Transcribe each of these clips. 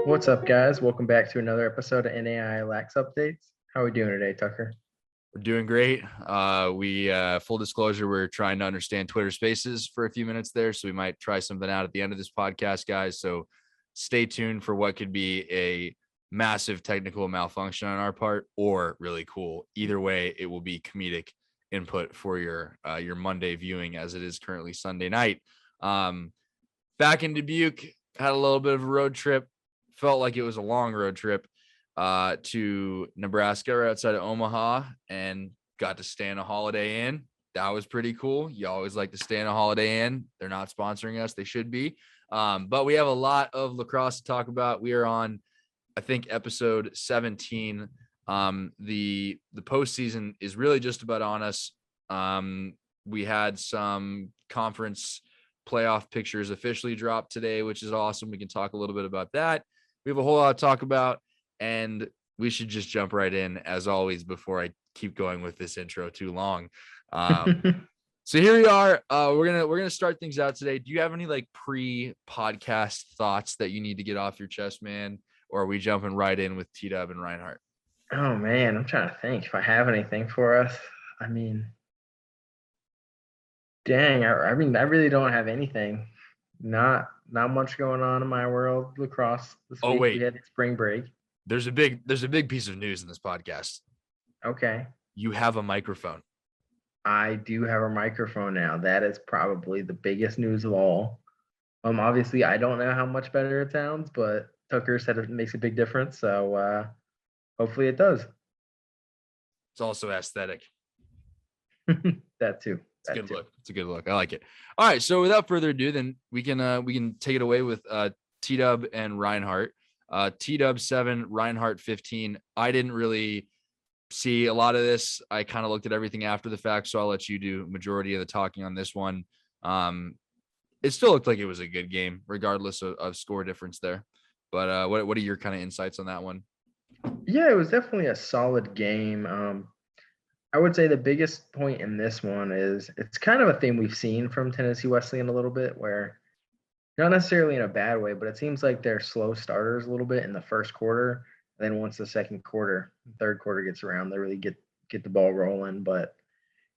What's up, guys? Welcome back to another episode of Naia Lax Updates. How are we doing today, Tucker? We're doing great. We full disclosure, we're trying to understand Twitter Spaces for a few minutes there, so we might try something out at the end of this podcast, guys. So stay tuned for what could be a massive technical malfunction on our part, or really cool. Either way, it will be comedic input for your Monday viewing, as it is currently Sunday night. Back in Dubuque, had a little bit of a road trip. Felt like it was a long road trip to Nebraska, right outside of Omaha, and got to stay in a Holiday Inn. That was pretty cool. You always like to stay in a Holiday Inn. They're not sponsoring us. They should be. But we have a lot of lacrosse to talk about. We are on, I think, episode 17. The postseason is really just about on us. We had some conference playoff pictures officially dropped today, which is awesome. We can talk a little bit about that. We have a whole lot to talk about, and we should just jump right in, as always, before I keep going with this intro too long. So here we are. We're gonna start things out today. Do you have any like pre-podcast thoughts that you need to get off your chest, man? Or are we jumping right in with T-Dub and Reinhardt? Oh man, I'm trying to think if I have anything for us. I mean, dang, I really don't have anything. Not much going on in my world. Lacrosse this week. Wait. We had spring break. There's a big piece of news in this podcast. Okay. You have a microphone. I do have a microphone now. That is probably the biggest news of all. Obviously, I don't know how much better it sounds, but Tucker said it makes a big difference. So hopefully it does. It's also aesthetic. That too. It's a good look. It's a good look. I like it. All right. So without further ado, then we can take it away with T-Dub and Reinhardt. T-Dub 7, Reinhardt 15. I didn't really see a lot of this. I kind of looked at everything after the fact, so I'll let you do majority of the talking on this one. It still looked like it was a good game, regardless of score difference there. But what are your kind of insights on that one? Yeah, it was definitely a solid game. I would say the biggest point in this one is it's kind of a theme we've seen from Tennessee Wesleyan a little bit, where not necessarily in a bad way, but it seems like they're slow starters a little bit in the first quarter. And then once the third quarter gets around, they really get the ball rolling. But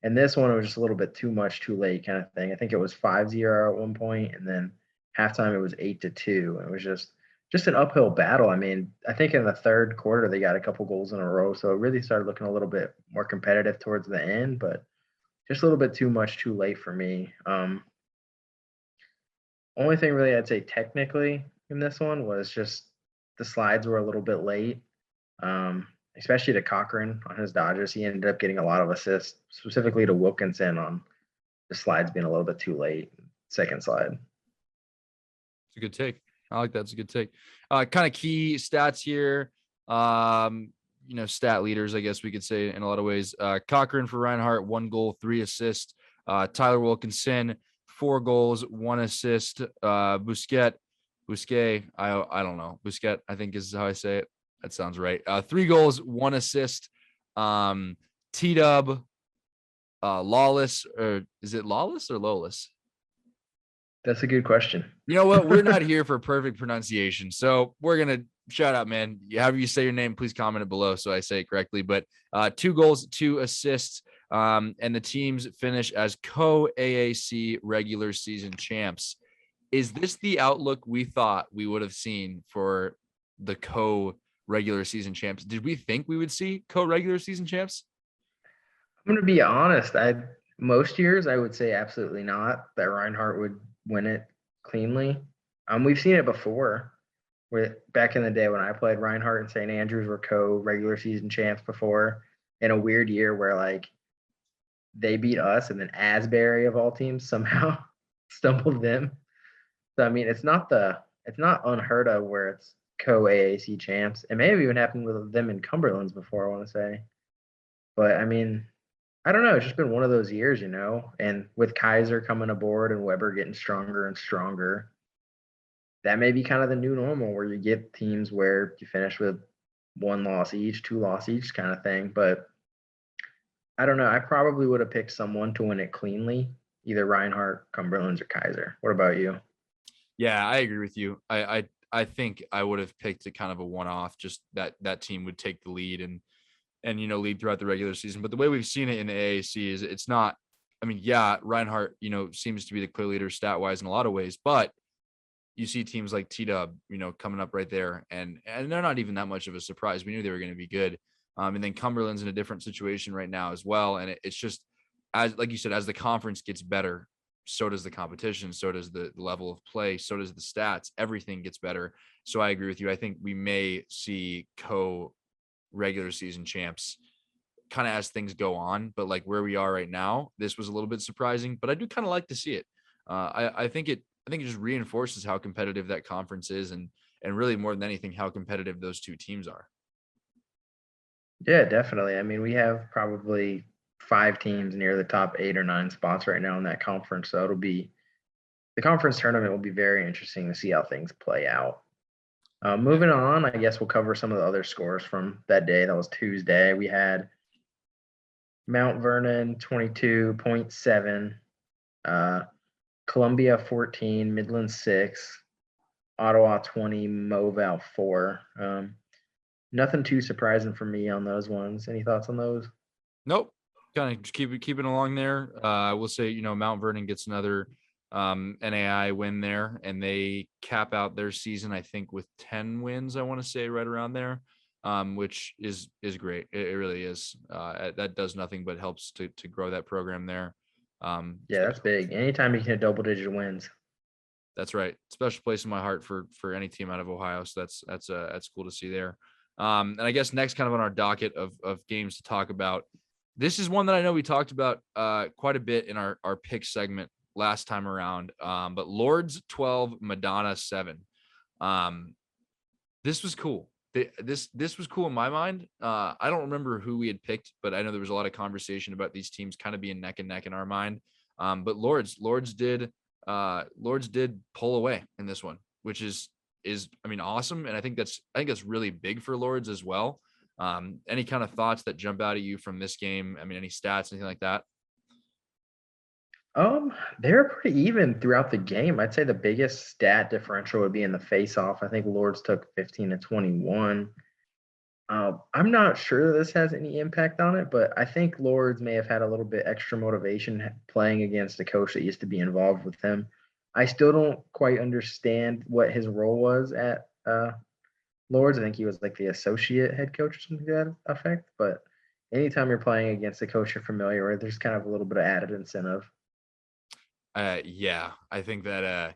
in this one, it was just a little bit too much, too late kind of thing. I think it was 5-0 at one point, and then halftime it was 8-2. It was just an uphill battle. I mean, I think in the third quarter they got a couple goals in a row, so it really started looking a little bit more competitive towards the end, but just a little bit too much, too late for me. Only thing really I'd say technically in this one was just the slides were a little bit late, especially to Cochran on his Dodgers. He ended up getting a lot of assists, specifically to Wilkinson on the slides being a little bit too late, second slide. It's a good take. I like that. It's a good take. Kind of key stats here. Stat leaders, I guess we could say in a lot of ways. Cochran for Reinhardt, 1 goal, 3 assists. Tyler Wilkinson, 4 goals, 1 assist. Busquet, I don't know. Busquet, I think is how I say it. That sounds right. 3 goals, 1 assist. T-Dub, Lawless, or is it Lawless or Lawless? That's a good question. You know what? We're not here for perfect pronunciation. So we're going to shout out, man. However you say your name, please comment it below so I say it correctly. But 2 goals, 2 assists. And the teams finish as co-AAC regular season champs. Is this the outlook we thought we would have seen for the co-regular season champs? Did we think we would see co-regular season champs? I'm going to be honest. Most years I would say absolutely not, that Reinhardt would win it cleanly. We've seen it before. Back in the day when I played, Reinhardt and St. Andrews were co-regular season champs before, in a weird year where like they beat us and then Asbury of all teams somehow stumbled them. So I mean, it's not unheard of where it's co-AAC champs. It may have even happened with them in Cumberlands before, I want to say. But I mean, I don't know. It's just been one of those years, and with Kaiser coming aboard and Weber getting stronger and stronger, that may be kind of the new normal where you get teams where you finish with 1 loss each, 2 loss each kind of thing. But I don't know. I probably would have picked someone to win it cleanly, either Reinhardt, Cumberlands, or Kaiser. What about you? Yeah, I agree with you. I think I would have picked a kind of a one-off, just that team would take the lead and lead throughout the regular season. But the way we've seen it in the AAC is it's not. I mean, yeah, Reinhardt, seems to be the clear leader stat-wise in a lot of ways, but you see teams like T-Dub, coming up right there, and they're not even that much of a surprise. We knew they were going to be good. And then Cumberland's in a different situation right now as well. And it's just, as like you said, as the conference gets better, so does the competition, so does the level of play, so does the stats. Everything gets better. So I agree with you. I think we may see regular season champs kind of as things go on, but like where we are right now, this was a little bit surprising, but I do kind of like to see it. I think it just reinforces how competitive that conference is, and really more than anything, how competitive those two teams are. Yeah, definitely. I mean, we have probably 5 teams near the top 8 or 9 spots right now in that conference. So the conference tournament will be very interesting to see how things play out. Moving on, I guess we'll cover some of the other scores from that day. That was Tuesday. We had Mount Vernon 22.7, Columbia 14, Midland 6, Ottawa 20, Moval 4. Nothing too surprising for me on those ones. Any thoughts on those? Nope. Kind of just keeping along there. I will say, Mount Vernon gets another NAI win there, and they cap out their season, I think, with 10 wins, I want to say, right around there, which is great. It really is. That does nothing but helps to grow that program there. Yeah, that's big. Anytime you can hit double-digit wins. That's right. Special place in my heart for any team out of Ohio. So that's cool to see there. And I guess next, kind of on our docket of games to talk about, this is one that I know we talked about quite a bit in our pick segment last time around. But Lourdes 12, Madonna 7. This was cool. This was cool in my mind. I don't remember who we had picked, but I know there was a lot of conversation about these teams kind of being neck and neck in our mind. But Lourdes did pull away in this one, which is awesome. And I think that's really big for Lourdes as well. Any kind of thoughts that jump out at you from this game? I mean, any stats, anything like that? They're pretty even throughout the game. I'd say the biggest stat differential would be in the face-off. I think Lourdes took 15 to 21. I'm not sure that this has any impact on it, but I think Lourdes may have had a little bit extra motivation playing against a coach that used to be involved with him. I still don't quite understand what his role was at Lourdes. I think he was like the associate head coach or something to that effect. But anytime you're playing against a coach you're familiar with, there's kind of a little bit of added incentive. Yeah, I think that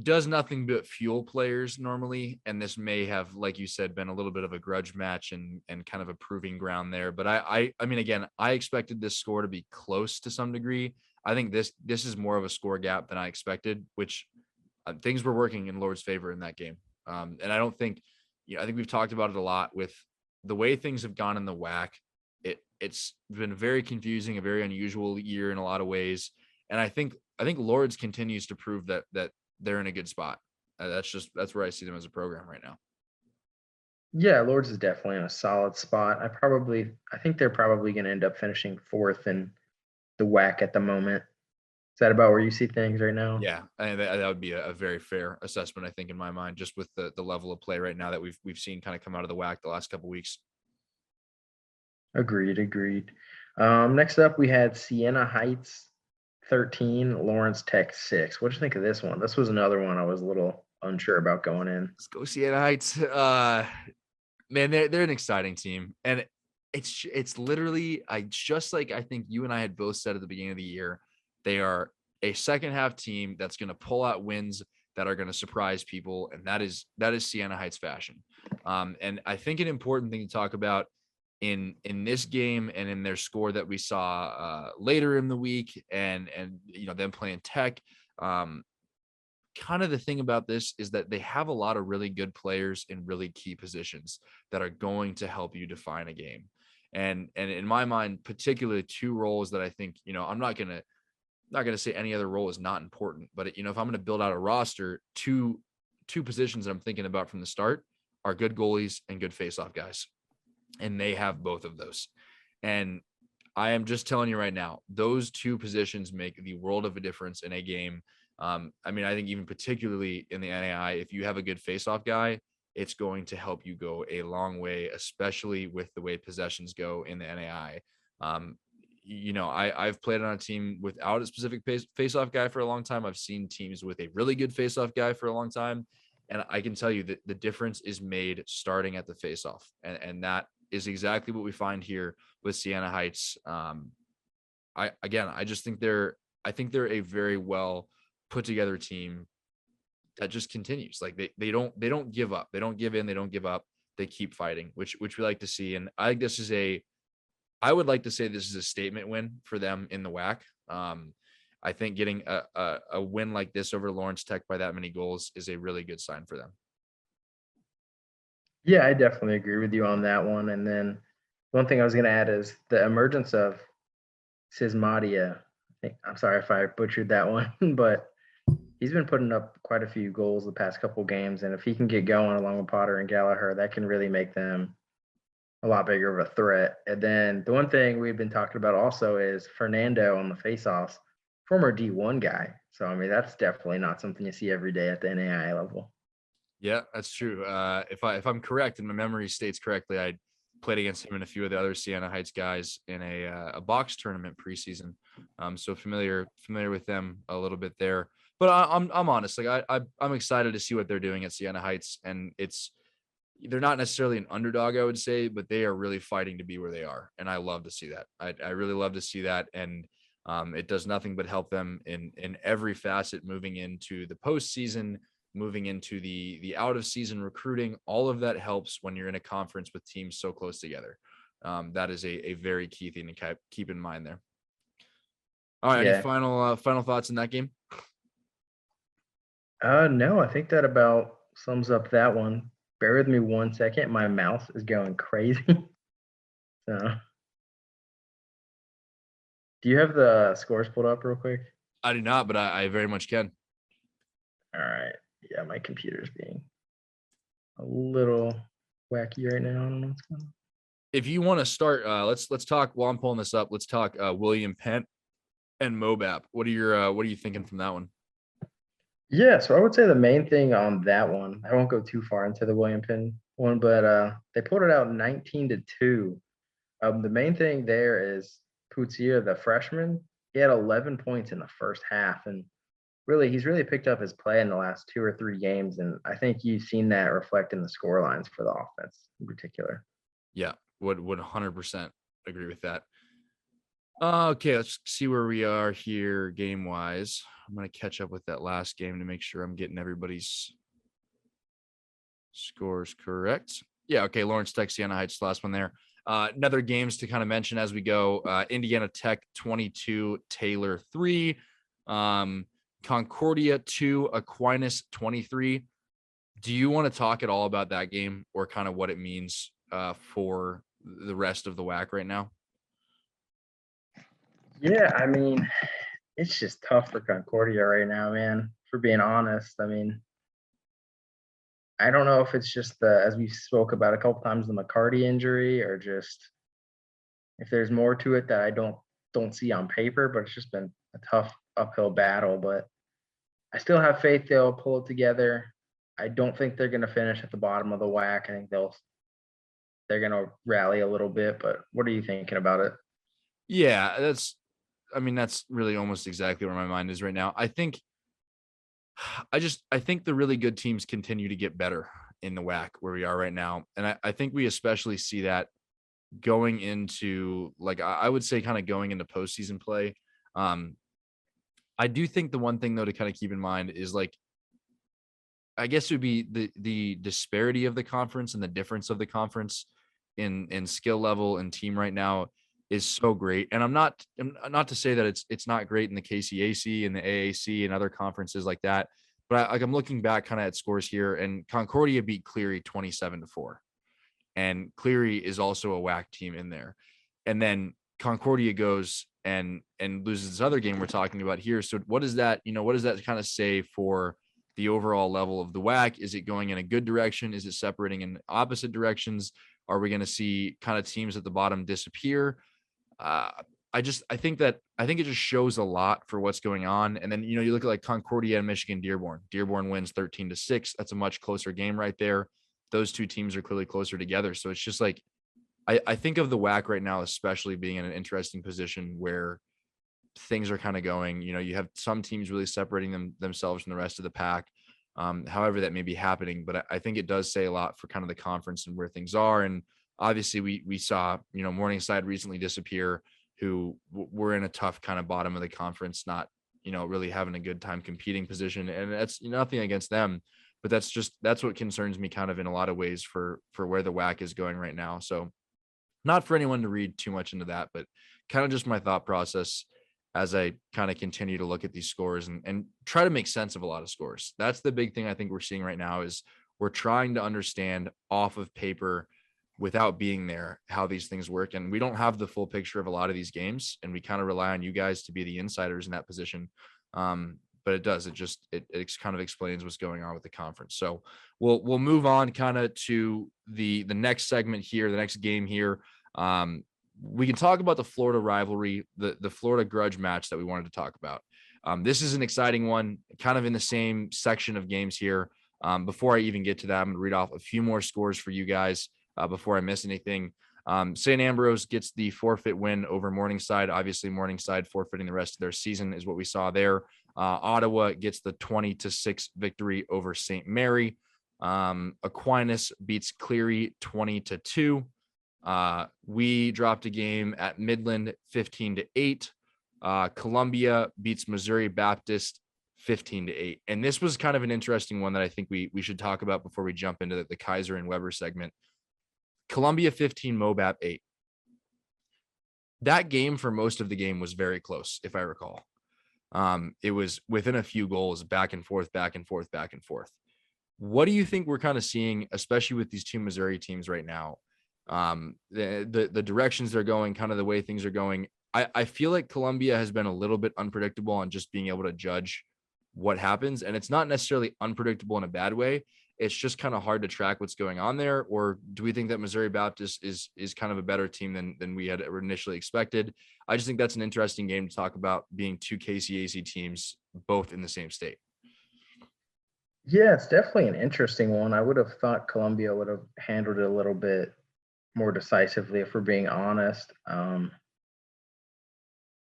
does nothing but fuel players normally, and this may have, like you said, been a little bit of a grudge match and kind of a proving ground there. But I mean, again, I expected this score to be close to some degree. I think this is more of a score gap than I expected, which things were working in Lourdes' favor in that game. And I don't think, I think we've talked about it a lot with the way things have gone in the WHAC. It's been very confusing, a very unusual year in a lot of ways. And I think Lourdes continues to prove that they're in a good spot. That's where I see them as a program right now. Yeah, Lourdes is definitely in a solid spot. I think they're probably going to end up finishing 4th in the WHAC at the moment. Is that about where you see things right now? Yeah, I think that would be a very fair assessment, I think, in my mind, just with the level of play right now that we've seen kind of come out of the WHAC the last couple of weeks. Agreed. Next up, we had Sienna Heights 13, Lawrence Tech 6. What do you think of this one? This was another one I was a little unsure about going in. Let's go Sienna Heights. Man, they're an exciting team, and it's literally I think you and I had both said at the beginning of the year, they are a second half team that's going to pull out wins that are going to surprise people, and that is Sienna Heights fashion. And I think an important thing to talk about in this game and in their score that we saw later in the week, and them playing Tech. Kind of the thing about this is that they have a lot of really good players in really key positions that are going to help you define a game. And in my mind, particularly 2 roles that I think, I'm not going to say any other role is not important, but if I'm going to build out a roster, two positions that I'm thinking about from the start are good goalies and good faceoff guys. And they have both of those. And I am just telling you right now, those two positions make the world of a difference in a game. I mean, I think even particularly in the NAI, if you have a good faceoff guy, it's going to help you go a long way, especially with the way possessions go in the NAI. I've played on a team without a specific faceoff guy for a long time. I've seen teams with a really good faceoff guy for a long time. And I can tell you that the difference is made starting at the faceoff. And that is exactly what we find here with Sienna Heights. I just think they're a very well put together team that just continues. Like they don't give up. They don't give in. They don't give up. They keep fighting, which we like to see. And I think I would like to say this is a statement win for them in the WHAC. I think getting a win like this over Lawrence Tech by that many goals is a really good sign for them. Yeah, I definitely agree with you on that one. And then one thing I was going to add is the emergence of Sismadia. I'm sorry if I butchered that one, but he's been putting up quite a few goals the past couple games. And if he can get going along with Potter and Gallagher, that can really make them a lot bigger of a threat. And then the one thing we've been talking about also is Fernando on the faceoffs, former D1 guy. So, I mean, that's definitely not something you see every day at the NAI level. Yeah, that's true. If I'm correct and my memory states correctly, I played against him and a few of the other Sienna Heights guys in a box tournament preseason. So familiar with them a little bit there. But I'm honest. Like I'm excited to see what they're doing at Sienna Heights, and they're not necessarily an underdog, I would say, but they are really fighting to be where they are, and I love to see that. I really love to see that, and it does nothing but help them in every facet moving into the postseason, moving into the out of season recruiting. All of that helps when you're in a conference with teams so close together. That is a very key thing to keep in mind there. All right. Yeah. Any final thoughts in that game? No, I think that about sums up that one. Bear with me 1 second. My mouse is going crazy. So, do you have the scores pulled up real quick? I do not, but I very much can. All right. Yeah, my computer's being a little wacky right now. I don't know what's going on. If you want to start, let's talk while I'm pulling this up. Let's talk William Penn and Mobap. What are you thinking from that one? Yeah, so I would say the main thing on that one, I won't go too far into the William Penn one, but they pulled it out 19-2. The main thing there is Putsier, the freshman, he had 11 points in the first half, and really he's really picked up his play in the last 2 or 3 games, and I think you've seen that reflect in the score lines for the offense in particular. Yeah, would 100% agree with that. Okay, let's see where we are here game wise. I'm going to catch up with that last game to make sure I'm getting everybody's scores correct. Yeah, okay, Lawrence Tech, Sienna Heights, last one there. Another games to kind of mention as we go. Indiana Tech 22, Taylor 3, Concordia 2, Aquinas 23. Do you want to talk at all about that game or kind of what it means for the rest of the WHAC right now? Yeah, I mean, it's just tough for Concordia right now, man, for being honest. I mean, I don't know if it's just as we spoke about a couple times, the McCarty injury, or just if there's more to it that I don't see on paper, but it's just been a tough uphill battle. But I still have faith they'll pull it together. I don't think they're going to finish at the bottom of the WHAC. I think they're going to rally a little bit. But what are you thinking about it? Yeah, that's really almost exactly where my mind is right now. I think the really good teams continue to get better in the WHAC where we are right now. And I think we especially see that going into, like, I would say kind of going into postseason play. I do think the one thing though to kind of keep in mind is, like, I guess it would be the disparity of the conference and the difference of the conference in skill level and team right now is so great. And I'm not to say that it's not great in the KCAC and the AAC and other conferences like that. But I'm looking back kind of at scores here, and Concordia beat Cleary 27-4. And Cleary is also a WHAC team in there. And then Concordia goes and loses this other game we're talking about here. So what does that kind of say for the overall level of the WHAC? Is it going in a good direction? Is it separating in opposite directions? Are we going to see kind of teams at the bottom disappear? Uh, I think it just shows a lot for what's going on. And then, you look at like Concordia and Michigan Dearborn. Dearborn wins 13-6. That's a much closer game right there. Those two teams are clearly closer together. So it's just like, I think of the WHAC right now, especially being in an interesting position where things are kind of going. You have some teams really separating themselves from the rest of the pack. However that may be happening, but I think it does say a lot for kind of the conference and where things are. And obviously we saw, Morningside recently disappear, who were in a tough kind of bottom of the conference, not, really having a good time competing position. And that's nothing against them, but that's what concerns me kind of in a lot of ways for where the WHAC is going right now. So not for anyone to read too much into that, but kind of just my thought process as I kind of continue to look at these scores and try to make sense of a lot of scores. That's the big thing I think we're seeing right now is we're trying to understand off of paper without being there how these things work. And we don't have the full picture of a lot of these games, and we kind of rely on you guys to be the insiders in that position. But it does, it kind of explains what's going on with the conference. So we'll move on kind of to the next segment here, the next game here. We can talk about the Florida rivalry, the Florida grudge match that we wanted to talk about. This is an exciting one, kind of in the same section of games here. Before I even get to that, I'm going to read off a few more scores for you guys before I miss anything. St. Ambrose gets the forfeit win over Morningside. Obviously, Morningside forfeiting the rest of their season is what we saw there. Ottawa gets the 20-6 victory over St. Mary. Aquinas beats Cleary 20-2. We dropped a game at Midland 15-8. Columbia beats Missouri Baptist 15-8. And this was kind of an interesting one that I think we should talk about before we jump into the Kaiser and Weber segment. Columbia 15, Mobap 8. That game for most of the game was very close, if I recall. It was within a few goals, back and forth, back and forth, back and forth. What do you think we're kind of seeing, especially with these two Missouri teams right now? The directions they're going, kind of the way things are going. I feel like Columbia has been a little bit unpredictable on just being able to judge what happens. And it's not necessarily unpredictable in a bad way. It's just kind of hard to track what's going on there. Or do we think that Missouri Baptist is kind of a better team than we had initially expected? I just think that's an interesting game to talk about, being two KCAC teams, both in the same state. Yeah, it's definitely an interesting one. I would have thought Columbia would have handled it a little bit more decisively, if we're being honest.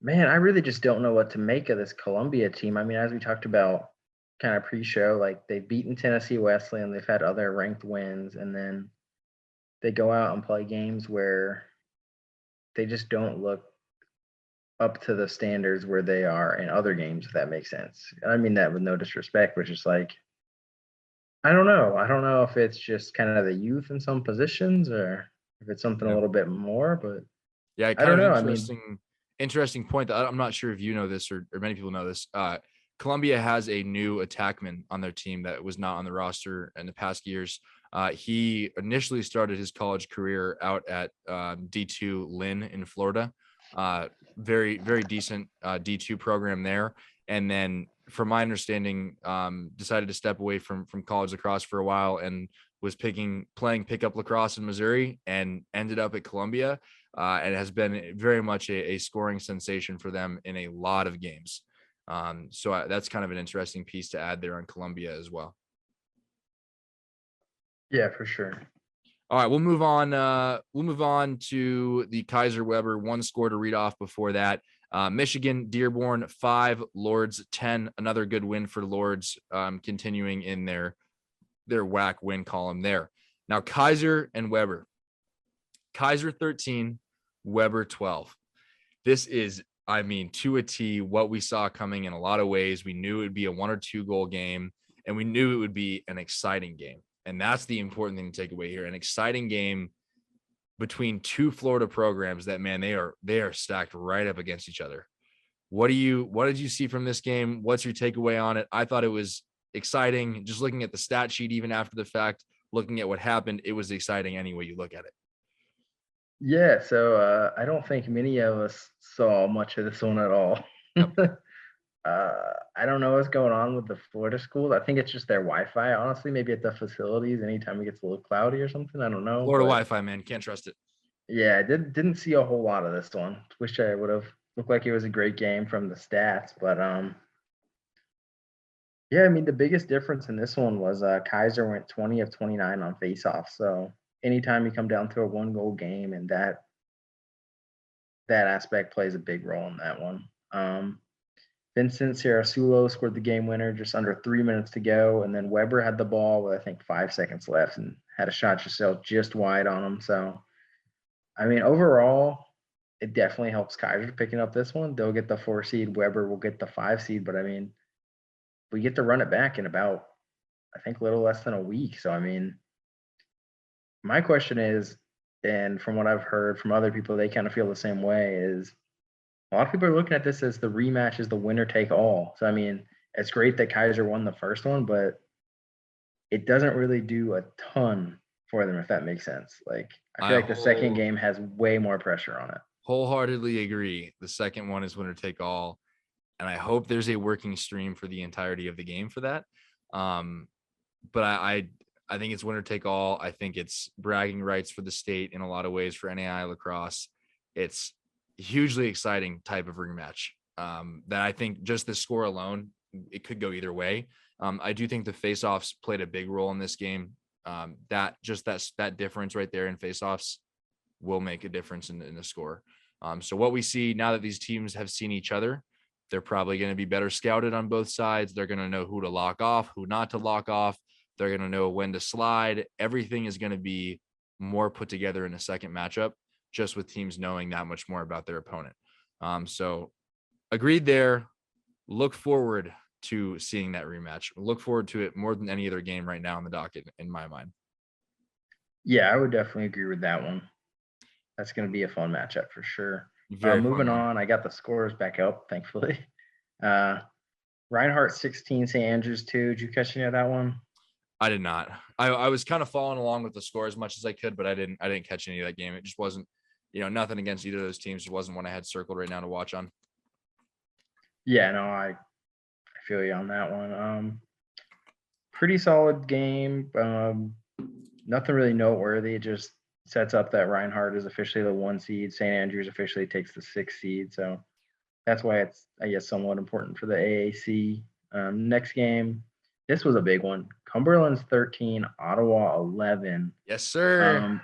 Man, I really just don't know what to make of this Columbia team. I mean, as we talked about kind of pre-show, like they've beaten Tennessee Wesleyan, they've had other ranked wins, and then they go out and play games where they just don't look up to the standards where they are in other games, if that makes sense. And I mean that with no disrespect, but just like, I don't know. I don't know if it's just kind of the youth in some positions or if it's something a little bit more, but yeah, I don't know. Interesting point that I'm not sure if you know this or many people know this. Columbia has a new attackman on their team that was not on the roster in the past years. He initially started his college career out at D2 Lynn in Florida. Very, very decent D2 program there. And then from my understanding, decided to step away from college lacrosse for a while and was playing pickup lacrosse in Missouri and ended up at Columbia. And has been very much a scoring sensation for them in a lot of games. So that's kind of an interesting piece to add there on Columbia as well. Yeah, for sure. All right, we'll move on. We'll move on to the Kaiser Weber. One score to read off before that. Michigan Dearborn 5, Lourdes 10. Another good win for Lourdes, continuing in their WHAC win column there. Now Kaiser and Weber. Kaiser 13, Weber 12. This is, I mean, to a T, what we saw coming in a lot of ways. We knew it would be a 1 or 2 goal game, and we knew it would be an exciting game. And that's the important thing to take away here. An exciting game between two Florida programs that, man, they are stacked right up against each other. What did you see from this game? What's your takeaway on it? I thought it was exciting. Just looking at the stat sheet, even after the fact, looking at what happened, it was exciting any way you look at it. Yeah, so I don't think many of us saw much of this one at all. Yep. I don't know what's going on with the Florida schools. I think it's just their Wi-Fi, honestly, maybe at the facilities anytime it gets a little cloudy or something. I don't know. Florida Wi-Fi, man, can't trust it. Yeah, I didn't see a whole lot of this one. Wish I would have. Looked like it was a great game from the stats, but yeah, I mean the biggest difference in this one was Kaiser went 20 of 29 on faceoff. So anytime you come down to a 1 goal game, and that aspect plays a big role in that one. Vincent Cerasulo scored the game winner just under 3 minutes to go, and then Weber had the ball with I think 5 seconds left and had a shot just wide on him. So I mean, overall, it definitely helps Kaiser picking up this one. They'll get the 4 seed. Weber will get the 5 seed. But I mean, we get to run it back in about I think a little less than a week. So I mean, my question is, and from what I've heard from other people, they kind of feel the same way. Is a lot of people are looking at this as the rematch is the winner take all. So I mean, it's great that Kaiser won the first one, but it doesn't really do a ton for them if that makes sense. Like I feel I like the second game has way more pressure on it. wholeheartedly agree. The second one is winner take all, and I hope there's a working stream for the entirety of the game for that. Um, but I think it's winner take all. I think it's bragging rights for the state in a lot of ways for NAI lacrosse. It's hugely exciting type of rematch. That I think just the score alone, it could go either way. I do think the faceoffs played a big role in this game. That difference right there in faceoffs will make a difference in the score. So what we see now that these teams have seen each other, they're probably going to be better scouted on both sides. They're going to know who to lock off, who not to lock off. They're going to know when to slide. Everything is going to be more put together in the second matchup, just with teams knowing that much more about their opponent. So agreed there. Look forward to seeing that rematch. Look forward to it more than any other game right now on the docket, in my mind. Yeah, I would definitely agree with that one. That's going to be a fun matchup for sure. Very fun Moving one. on, I got the scores back up, thankfully. Uh, Reinhardt 16, St. Andrews 2. Did you catch any of that one? I did not. I was kind of following along with the score as much as I could, but I didn't catch any of that game. It just wasn't, nothing against either of those teams. It wasn't one I had circled right now to watch on. Yeah, no, I feel you on that one. Pretty solid game. Nothing really noteworthy. It just sets up that Reinhardt is officially the 1 seed. St. Andrews officially takes the 6 seed. So that's why it's, I guess, somewhat important for the AAC. Next game, this was a big one. Cumberlands 13, Ottawa 11. Yes, sir.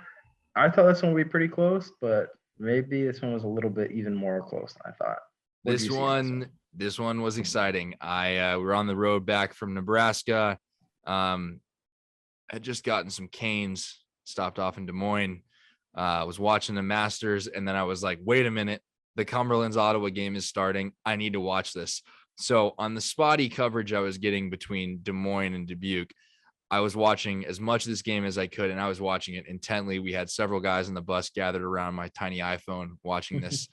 I thought this one would be pretty close, but maybe this one was a little bit even more close than I thought. What do you see on this one? This one was exciting. I we're on the road back from Nebraska. Had just gotten some canes, stopped off in Des Moines. Was watching the Masters, and then I was like, wait a minute, the Cumberlands Ottawa game is starting. I need to watch this. So on the spotty coverage I was getting between Des Moines and Dubuque, I was watching as much of this game as I could, and I was watching it intently. We had several guys on the bus gathered around my tiny iPhone watching this.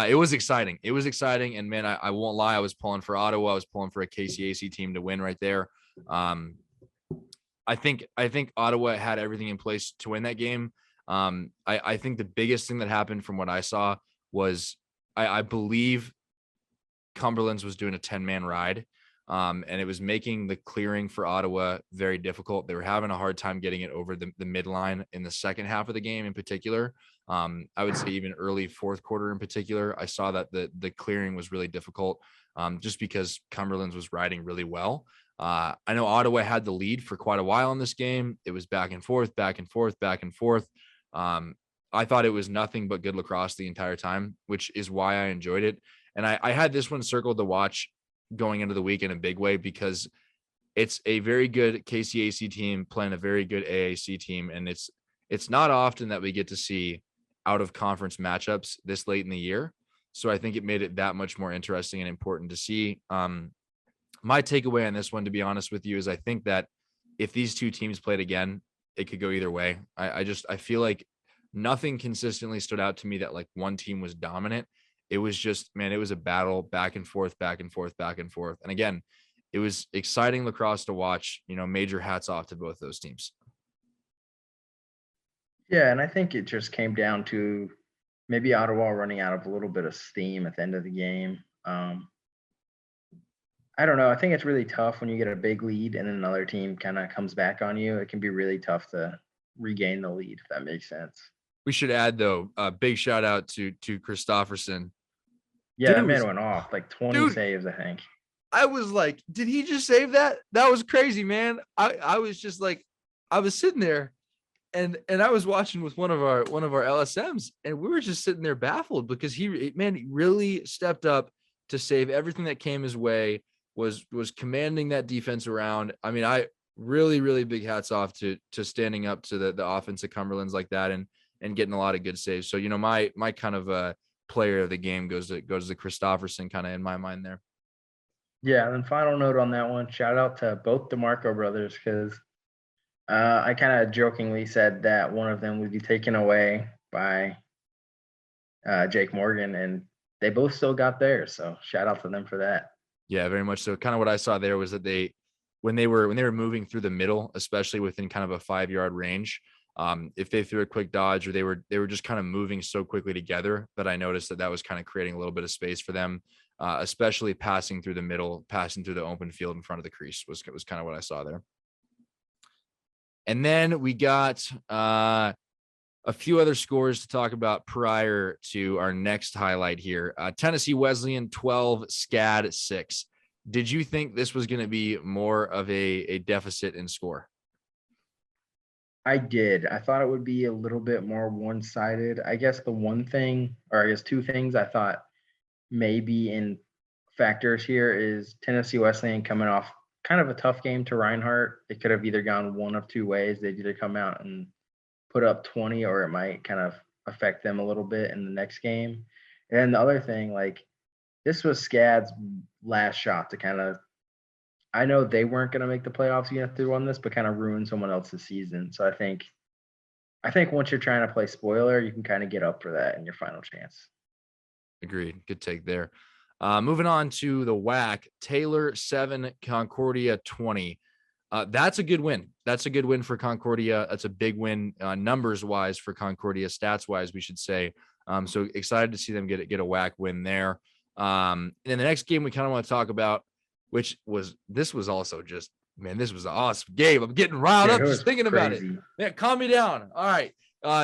It was exciting. It was exciting, and man, I won't lie, I was pulling for Ottawa. I was pulling for a KCAC team to win right there. I think Ottawa had everything in place to win that game. I think the biggest thing that happened from what I saw was I believe Cumberlands was doing a 10-man ride. And it was making the clearing for Ottawa very difficult. They were having a hard time getting it over the midline in the second half of the game in particular. I would say even early fourth quarter in particular, I saw that the clearing was really difficult just because Cumberlands was riding really well. I know Ottawa had the lead for quite a while in this game. It was back and forth, back and forth, back and forth. I thought it was nothing but good lacrosse the entire time, which is why I enjoyed it. And I had this one circled to watch going into the week in a big way because it's a very good KCAC team playing a very good AAC team. And it's not often that we get to see out of conference matchups this late in the year. So I think it made it that much more interesting and important to see. My takeaway on this one, to be honest with you, is I think that if these two teams played again, it could go either way. I feel like nothing consistently stood out to me that like one team was dominant. It was just, man, it was a battle back and forth, back and forth, back and forth. And again, it was exciting lacrosse to watch. Major hats off to both those teams. Yeah, and I think it just came down to maybe Ottawa running out of a little bit of steam at the end of the game. I don't know. I think it's really tough when you get a big lead and then another team kind of comes back on you. It can be really tough to regain the lead, if that makes sense. We should add though, a big shout out to Christofferson. Yeah, that Dude man was went off like 20 dude. saves, I think. I was like, did he just save that? That was crazy, man. I was just like, I was sitting there and I was watching with one of our LSMs, and we were just sitting there baffled because he really stepped up to save everything that came his way, was commanding that defense around. I mean, I really big hats off to standing up to the offense of Cumberlands like that and getting a lot of good saves. So, my kind of player of the game goes to Christofferson kind of in my mind there. Yeah, and then final note on that one, shout out to both DeMarco brothers because I kind of jokingly said that one of them would be taken away by Jake Morgan, and they both still got theirs. So shout out to them for that. Yeah, very much so. Kind of what I saw there was that when they were moving through the middle, especially within kind of a 5-yard range, if they threw a quick dodge or they were just kind of moving so quickly together that I noticed that was kind of creating a little bit of space for them, especially passing through the middle, passing through the open field in front of the crease was kind of what I saw there. And then we got a few other scores to talk about prior to our next highlight here. Tennessee Wesleyan 12, SCAD 6. Did you think this was going to be more of a deficit in score? I did. I thought it would be a little bit more one-sided. I guess the one thing, or I guess two things I thought maybe in factors here is Tennessee Wesleyan coming off kind of a tough game to Reinhardt. It could have either gone one of two ways. They'd either come out and put up 20, or it might kind of affect them a little bit in the next game. And then the other thing, like, this was SCAD's last shot to kind of, I know they weren't going to make the playoffs even if they won this, but kind of ruin someone else's season. So I think once you're trying to play spoiler, you can kind of get up for that in your final chance. Agreed. Good take there. Moving on to the WHAC, Taylor 7, Concordia 20. That's a good win. That's a good win for Concordia. That's a big win numbers wise for Concordia, stats wise, we should say. So excited to see them get a WHAC win there. And then the next game we kind of want to talk about, this was also just, man, this was an awesome game. I'm getting riled up just thinking about it. Man, calm me down. All right.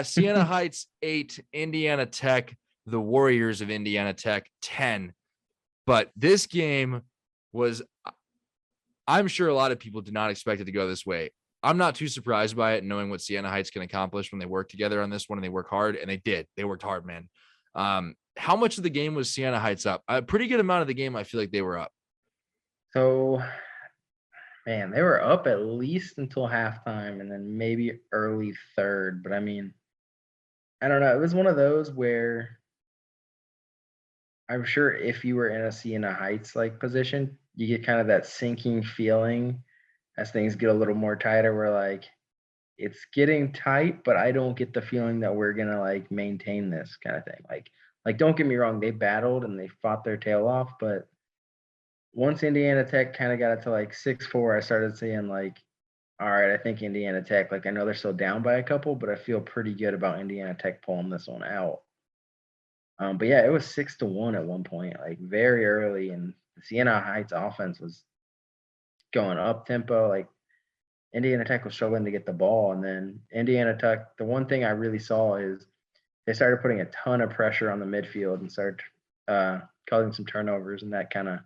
Sienna Heights 8, Indiana Tech, the Warriors of Indiana Tech 10. But this game was, I'm sure a lot of people did not expect it to go this way. I'm not too surprised by it, knowing what Sienna Heights can accomplish when they work together on this one and they work hard, and they did. They worked hard, man. How much of the game was Sienna Heights up? A pretty good amount of the game, I feel like they were up. So, man, they were up at least until halftime and then maybe early third. But I mean, I don't know. It was one of those where I'm sure if you were in a Sienna Heights like position, you get kind of that sinking feeling as things get a little more tighter where like it's getting tight, but I don't get the feeling that we're gonna like maintain this kind of thing. Like don't get me wrong, they battled and they fought their tail off, but once Indiana Tech kind of got it to like 6-4, I started saying like, all right, I think Indiana Tech, like I know they're still down by a couple, but I feel pretty good about Indiana Tech pulling this one out. But yeah, it was 6-1 at one point, like very early, and the Sienna Heights offense was going up tempo. Like Indiana Tech was struggling to get the ball, and then Indiana Tech. The one thing I really saw is they started putting a ton of pressure on the midfield and started causing some turnovers, and that kind of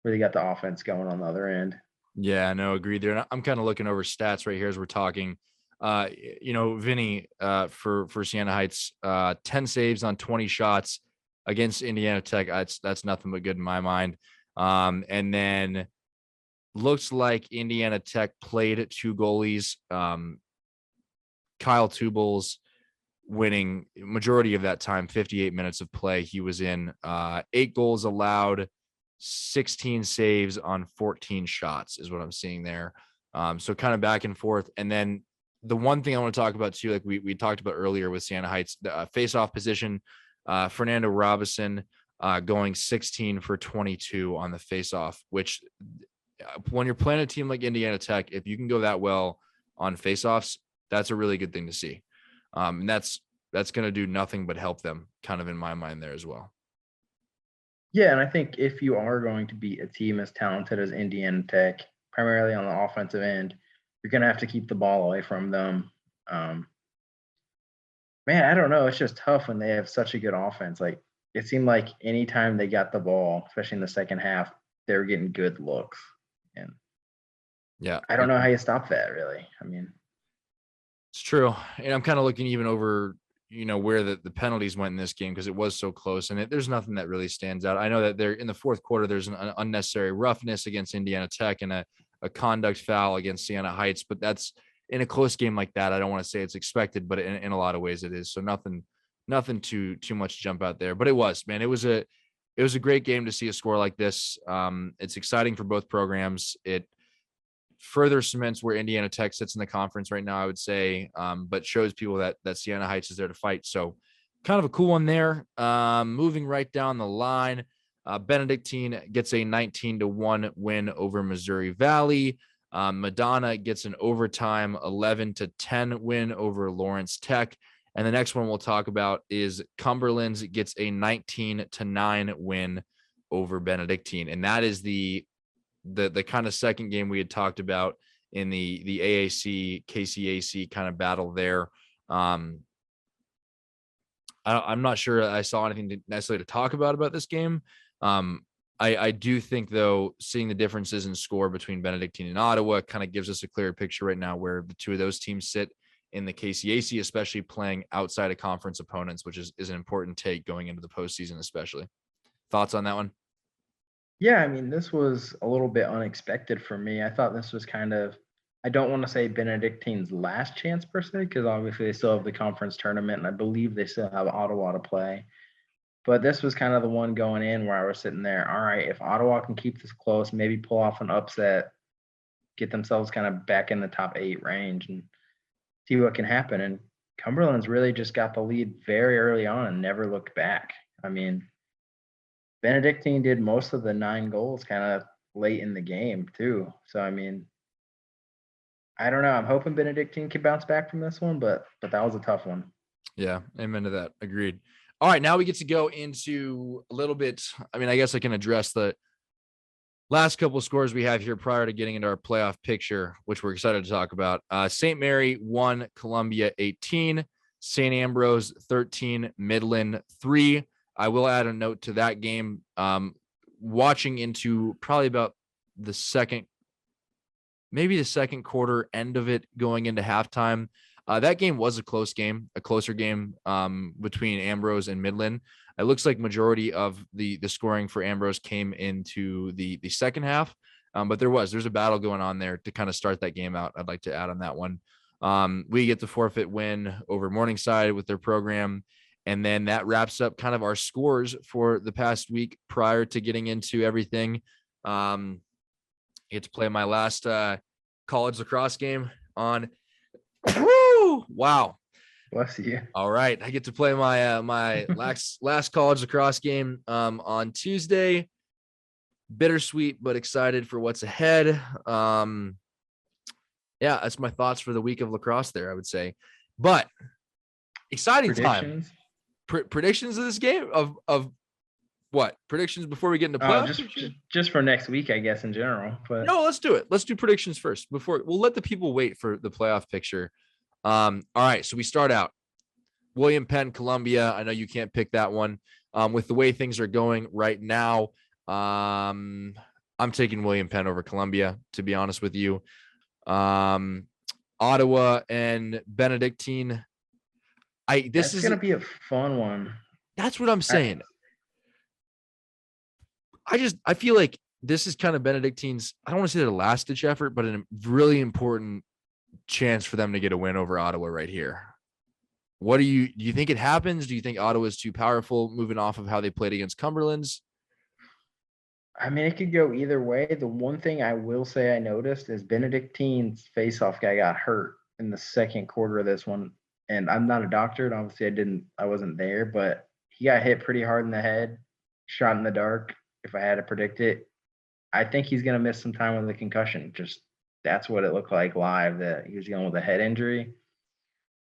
really got the offense going on the other end. Yeah, no, agreed there. And I'm kind of looking over stats right here as we're talking. Vinny, for Sienna Heights, 10 saves on 20 shots against Indiana Tech. That's nothing but good in my mind. And then looks like Indiana Tech played 2 goalies. Kyle Tubal's winning majority of that time, 58 minutes of play. He was in 8 goals allowed, 16 saves on 14 shots is what I'm seeing there. So kind of back and forth. And then the one thing I want to talk about too, like we talked about earlier with Sienna Heights, the face-off position, Fernando Robinson going 16 for 22 on the face-off, which when you're playing a team like Indiana Tech, if you can go that well on face-offs, that's a really good thing to see. And that's going to do nothing but help them kind of in my mind there as well. Yeah, and I think if you are going to beat a team as talented as Indiana Tech, primarily on the offensive end, you're going to have to keep the ball away from them. Man, I don't know. It's just tough when they have such a good offense. Like it seemed like anytime they got the ball, especially in the second half, they were getting good looks. And Yeah, I don't know how you stop that really. I mean, it's true. And I'm kind of looking even over, where the penalties went in this game because it was so close. And there's nothing that really stands out. I know that they're in the fourth quarter, there's an unnecessary roughness against Indiana Tech and a conduct foul against Sienna Heights. But that's in a close game like that. I don't want to say it's expected, but in a lot of ways it is. So nothing too much to jump out there. But it was, man, it was a great game to see a score like this. It's exciting for both programs. It further cements where Indiana Tech sits in the conference right now, I would say, but shows people that Sienna Heights is there to fight. So kind of a cool one there. Moving right down the line, Benedictine gets a 19-1 win over Missouri Valley. Madonna gets an overtime 11-10 win over Lawrence Tech. And the next one we'll talk about is Cumberlands gets a 19-9 win over Benedictine. And that is the kind of second game we had talked about in the AAC KCAC kind of battle there. I'm not sure I saw anything necessarily to talk about this game. I do think, though, seeing the differences in score between Benedictine and Ottawa kind of gives us a clearer picture right now where the two of those teams sit in the KCAC, especially playing outside of conference opponents, which is an important take going into the postseason, especially. Thoughts on that one? yeah, I mean, this was a little bit unexpected for me. I thought this was kind of, I don't want to say Benedictine's last chance per se, because obviously they still have the conference tournament, and I believe they still have Ottawa to play. But this was kind of the one going in where I was sitting there. All right, if Ottawa can keep this close, maybe pull off an upset, get themselves kind of back in the top 8 range and see what can happen. And Cumberland's really just got the lead very early on and never looked back. I mean, Benedictine did most of the 9 goals kind of late in the game too. So I mean, I don't know. I'm hoping Benedictine can bounce back from this one, but that was a tough one. Yeah, amen to that. Agreed. All right, now we get to go into a little bit. I mean, I guess I can address the last couple of scores we have here prior to getting into our playoff picture, which we're excited to talk about. St. Mary 1, Columbia 18, St. Ambrose 13, Midland 3. I will add a note to that game. Watching into probably about the second quarter end of it going into halftime. That game was a closer game between Ambrose and Midland. It looks like majority of the scoring for Ambrose came into the second half, but there's a battle going on there to kind of start that game out. I'd like to add on that one. We get the forfeit win over Morningside with their program, and then that wraps up kind of our scores for the past week prior to getting into everything. I get to play my last college lacrosse game on. Woo! Wow. Bless you. All right. I get to play my my last college lacrosse game on Tuesday. Bittersweet, but excited for what's ahead. Yeah, that's my thoughts for the week of lacrosse there, I would say. But exciting time. Predictions of this game of what? Predictions before we get into playoffs? Just for next week, I guess, in general. But no, let's do it. Let's do predictions first before we'll let the people wait for the playoff picture. All right, so we start out. William Penn, Columbia. I know you can't pick that one. With the way things are going right now, I'm taking William Penn over Columbia, to be honest with you. Ottawa and Benedictine. This is going to be a fun one. That's what I'm saying. I feel like this is kind of Benedictine's, I don't want to say their last ditch effort, but a really important chance for them to get a win over Ottawa right here. What do you think it happens? Do you think Ottawa is too powerful moving off of how they played against Cumberlands? I mean, it could go either way. The one thing I will say I noticed is Benedictine's faceoff guy got hurt in the second quarter of this one. And I'm not a doctor, and obviously I wasn't there, but he got hit pretty hard in the head, shot in the dark. If I had to predict it, I think he's going to miss some time with the concussion. Just that's what it looked like live, that he was dealing with a head injury.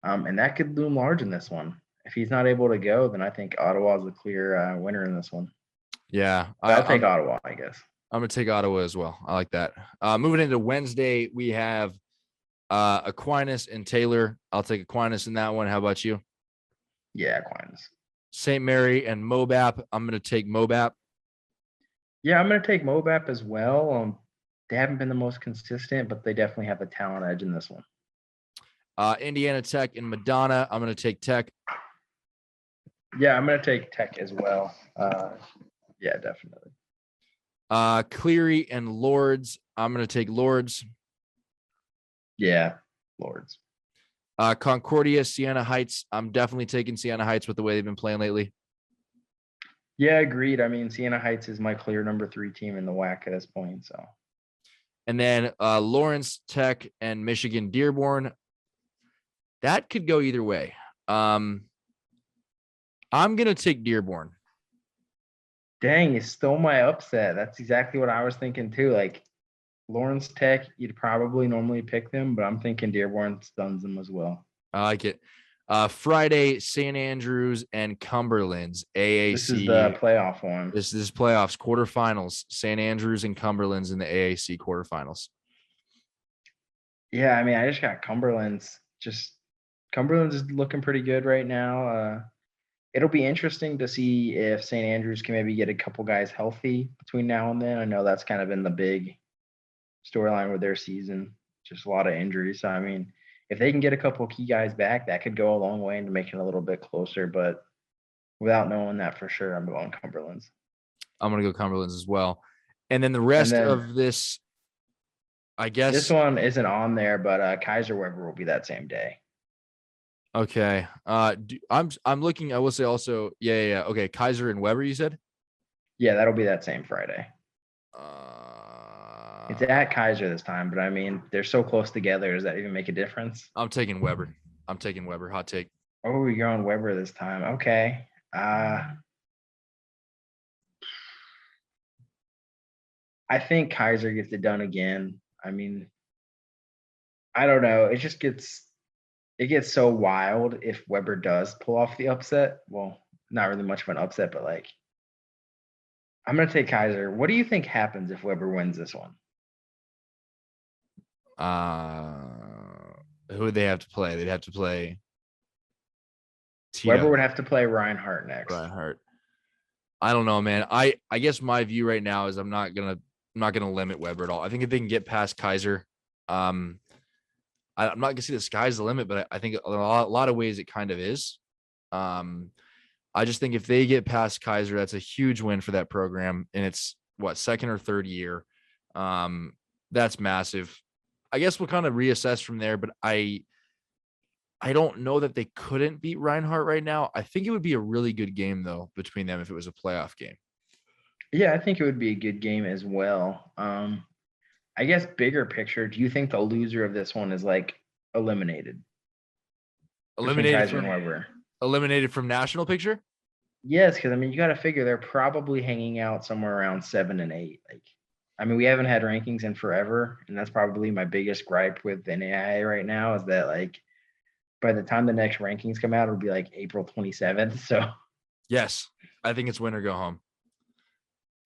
And that could loom large in this one. If he's not able to go, then I think Ottawa is the clear winner in this one. Yeah. I'll take Ottawa, I guess. I'm going to take Ottawa as well. I like that. Moving into Wednesday, we have Aquinas and Taylor. I'll take Aquinas in that one. How about you? Yeah, Aquinas. St. Mary and Mobap. I'm going to take Mobap. Yeah, I'm going to take Mobap as well. They haven't been the most consistent, but they definitely have a talent edge in this one. Indiana Tech and Madonna. I'm going to take Tech. Yeah, I'm going to take Tech as well. Yeah, definitely. Cleary and Lourdes. I'm going to take Lourdes. Yeah, Lourdes. Concordia, Sienna Heights. I'm definitely taking Sienna Heights with the way they've been playing lately. Yeah, agreed. I mean, Sienna Heights is my clear number 3 team in the WHAC at this point. So. And then Lawrence Tech and Michigan Dearborn. That could go either way. I'm going to take Dearborn. Dang, you stole my upset. That's exactly what I was thinking too. Like Lawrence Tech, you'd probably normally pick them, but I'm thinking Dearborn stuns them as well. I like it. Friday, St. Andrews and Cumberlands, AAC. This is the playoff one. This is playoffs, quarterfinals. St. Andrews and Cumberlands in the AAC quarterfinals. Yeah, I mean, I just got Cumberlands. Cumberlands is looking pretty good right now. It'll be interesting to see if St. Andrews can maybe get a couple guys healthy between now and then. I know that's kind of been the big storyline with their season, just a lot of injuries. So, I mean, if they can get a couple key guys back, that could go a long way into making it a little bit closer. But without knowing that for sure, I'm going Cumberlands. I'm going to go Cumberlands as well. And then the rest of this, I guess. This one isn't on there, but Kaiser Weber will be that same day. Okay. I'm looking. I will say also. Yeah. Okay. Kaiser and Weber, you said. Yeah, that'll be that same Friday. It's at Kaiser this time, but I mean, they're so close together. Does that even make a difference? I'm taking Weber. Hot take. Oh, you're going Weber this time. Okay. I think Kaiser gets it done again. I mean, I don't know. It gets so wild if Weber does pull off the upset. Well, not really much of an upset, but like, I'm going to take Kaiser. What do you think happens if Weber wins this one? Who would they have to play? They'd have to play. Weber would have to play Reinhardt next. Reinhardt. I don't know, man. I guess my view right now is I'm not gonna limit Weber at all. I think if they can get past Kaiser, I'm not gonna say the sky's the limit, but I think a lot of ways it kind of is. I just think if they get past Kaiser, that's a huge win for that program, and it's second or third year. That's massive. I guess we'll kind of reassess from there, but I don't know that they couldn't beat Reinhardt right now. I think it would be a really good game though between them if it was a playoff game. Yeah, I think it would be a good game as well. I guess bigger picture, do you think the loser of this one is like eliminated? Eliminated from national picture? Yes, because I mean you got to figure they're probably hanging out somewhere around 7 and 8. Like, I mean, we haven't had rankings in forever, and that's probably my biggest gripe with NAIA right now is that like by the time the next rankings come out, it'll be like April 27th. So yes, I think it's win or go home.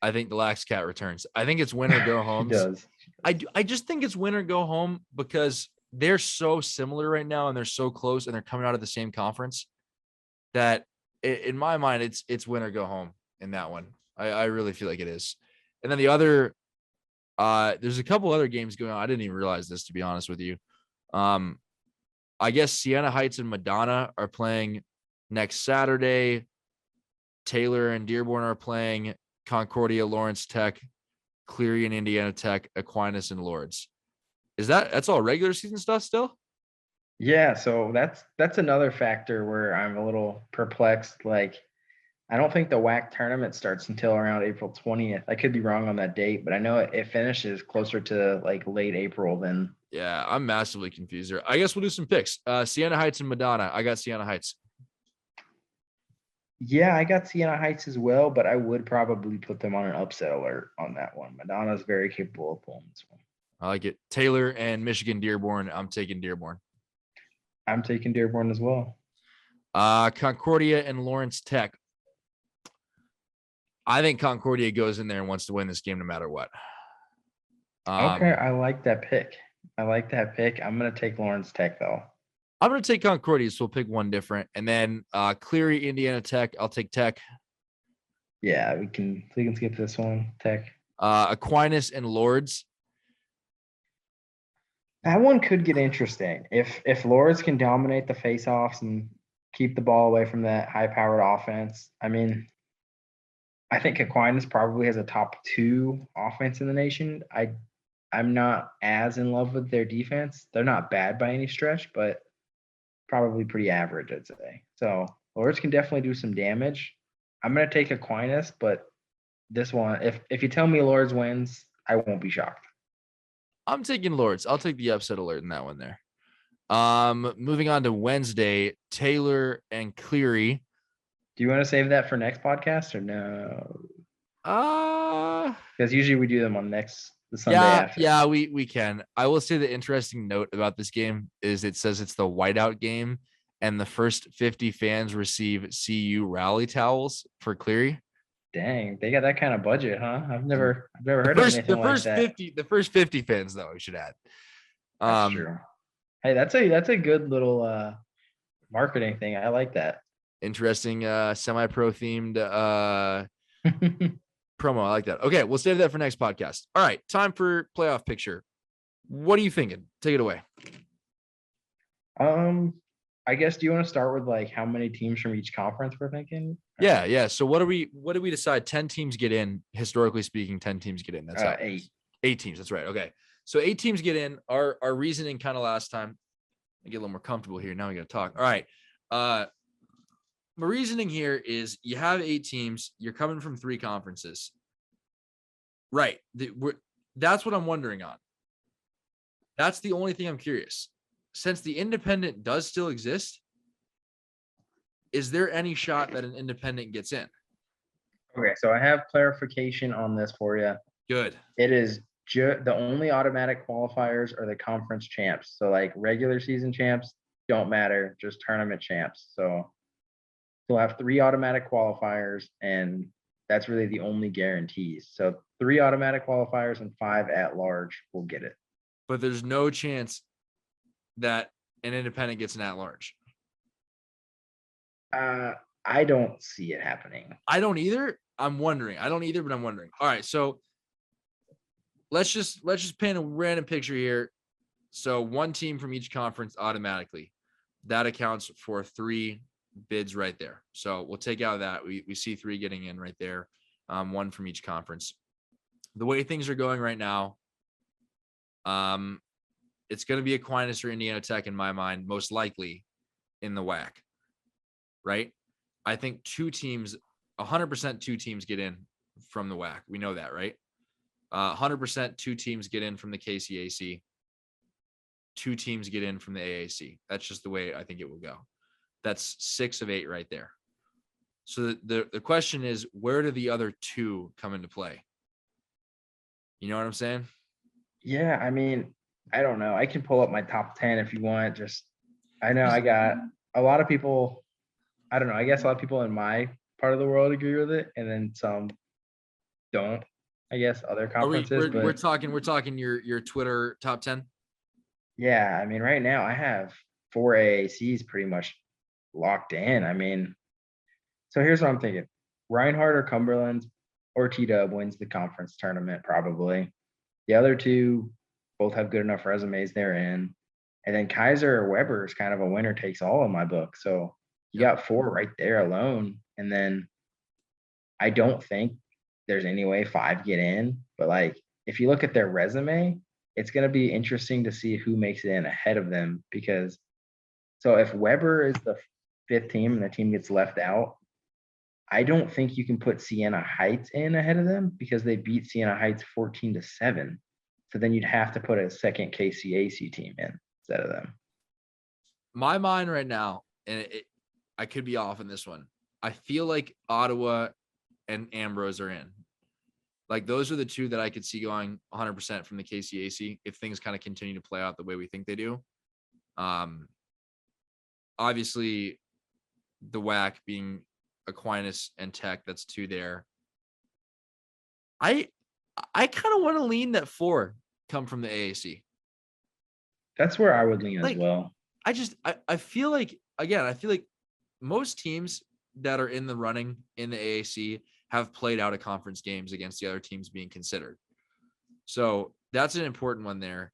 I think the Lax Cat returns. I think it's win or go home. He does. I just think it's win or go home because they're so similar right now and they're so close and they're coming out of the same conference that in my mind, it's win or go home in that one. I really feel like it is. And then the other, there's a couple other games going on. I didn't even realize this, to be honest with you. I guess Sienna Heights and Madonna are playing next Saturday. Taylor and Dearborn are playing. Concordia, Lawrence Tech, Cleary and Indiana Tech, Aquinas and Lourdes. That's all regular season stuff still? Yeah, so that's another factor where I'm a little perplexed. Like, I don't think the WHAC tournament starts until around April 20th. I could be wrong on that date, but I know it finishes closer to like late April than. Yeah, I'm massively confused there. I guess we'll do some picks. Sienna Heights and Madonna. I got Sienna Heights. Yeah, I got Sienna Heights as well, but I would probably put them on an upset alert on that one. Madonna's very capable of pulling this one. I like it. Taylor and Michigan Dearborn. I'm taking Dearborn. I'm taking Dearborn as well. Concordia and Lawrence Tech. I think Concordia goes in there and wants to win this game no matter what. Okay, I like that pick. I'm going to take Lawrence Tech, though. I'm going to take Concordia, so we'll pick one different. And then Cleary, Indiana Tech. I'll take Tech. Yeah, we can skip this one. Tech. Aquinas and Lourdes. That one could get interesting. If Lourdes can dominate the faceoffs and keep the ball away from that high-powered offense, I mean, I think Aquinas probably has a top 2 offense in the nation. I'm not as in love with their defense. They're not bad by any stretch, but probably pretty average, I'd say. So Lourdes can definitely do some damage. I'm gonna take Aquinas, but this one, if you tell me Lourdes wins, I won't be shocked. I'm taking Lourdes. I'll take the upset alert in that one there. Moving on to Wednesday, Taylor and Cleary. Do you want to save that for next podcast or no? Because usually we do them on the Sunday after. Yeah, we can. I will say the interesting note about this game is it says it's the whiteout game, and the first 50 fans receive CU rally towels for Cleary. Dang, they got that kind of budget, huh? I've never heard of anything like that. The first 50 fans, though, we should add. That's true. Hey, that's a good little marketing thing. I like that. Interesting semi-pro themed promo. I like that. Okay, we'll save that for next podcast. All right, time for playoff picture. What are you thinking? Take it away. I guess, do you want to start with like how many teams from each conference we're thinking? Yeah. So what do we decide? 10 teams get in, historically speaking, 10 teams get in. That's 8. 8 teams. That's right. Okay. So 8 teams get in. Our reasoning kind of last time. I get a little more comfortable here. Now we got to talk. All right. My reasoning here is you have 8 teams. You're coming from 3 conferences. Right. That's what I'm wondering on. That's the only thing I'm curious. Since the independent does still exist, is there any shot that an independent gets in? Okay, so I have clarification on this for you. Good. It is the only automatic qualifiers are the conference champs. So like regular season champs don't matter, just tournament champs. So we'll have 3 automatic qualifiers, and that's really the only guarantees. So 3 automatic qualifiers and 5 at large will get it. But there's no chance that an independent gets an at-large. I don't see it happening. I don't either. I'm wondering. I don't either, but I'm wondering. All right, so let's just paint a random picture here. So 1 team from each conference automatically. That accounts for 3 bids right there. So we'll take out that. We see 3 getting in right there. 1 from each conference. The way things are going right now, it's going to be Aquinas or Indiana Tech in my mind, most likely in the WHAC, right? I think 2 teams, 100% 2 teams get in from the WHAC. We know that, right? 100% 2 teams get in from the KCAC. 2 teams get in from the AAC. That's just the way I think it will go. That's 6 of 8 right there. So the question is, where do the other 2 come into play? You know what I'm saying? Yeah, I mean, I don't know. I can pull up my top 10 if you want. I know I got a lot of people. I don't know. I guess a lot of people in my part of the world agree with it, and then some don't. I guess other conferences. We're talking your Twitter top 10. Yeah, I mean, right now I have 4 AACs pretty much locked in. I mean, so here's what I'm thinking: Reinhardt or Cumberlands or T-Dub wins the conference tournament probably. The other 2 both have good enough resumes they're in. And then Kaiser or Weber is kind of a winner takes all in my book. So you got 4 right there alone. And then I don't think there's any way 5 get in. But like, if you look at their resume, it's going to be interesting to see who makes it in ahead of them. Because so if Weber is the 5th team and the team gets left out, I don't think you can put Sienna Heights in ahead of them because they beat Sienna Heights 14-7. So then you'd have to put a second KCAC team in instead of them. My mind right now, and I could be off on this one. I feel like Ottawa and Ambrose are in. Like those are the 2 that I could see going 100% from the KCAC if things kind of continue to play out the way we think they do. Obviously, the WHAC being Aquinas and Tech, that's 2 there. I kind of want to lean that 4 come from the AAC. That's where I would lean as well. I feel like, again, I feel like most teams that are in the running in the AAC have played out of conference games against the other teams being considered. So that's an important one there.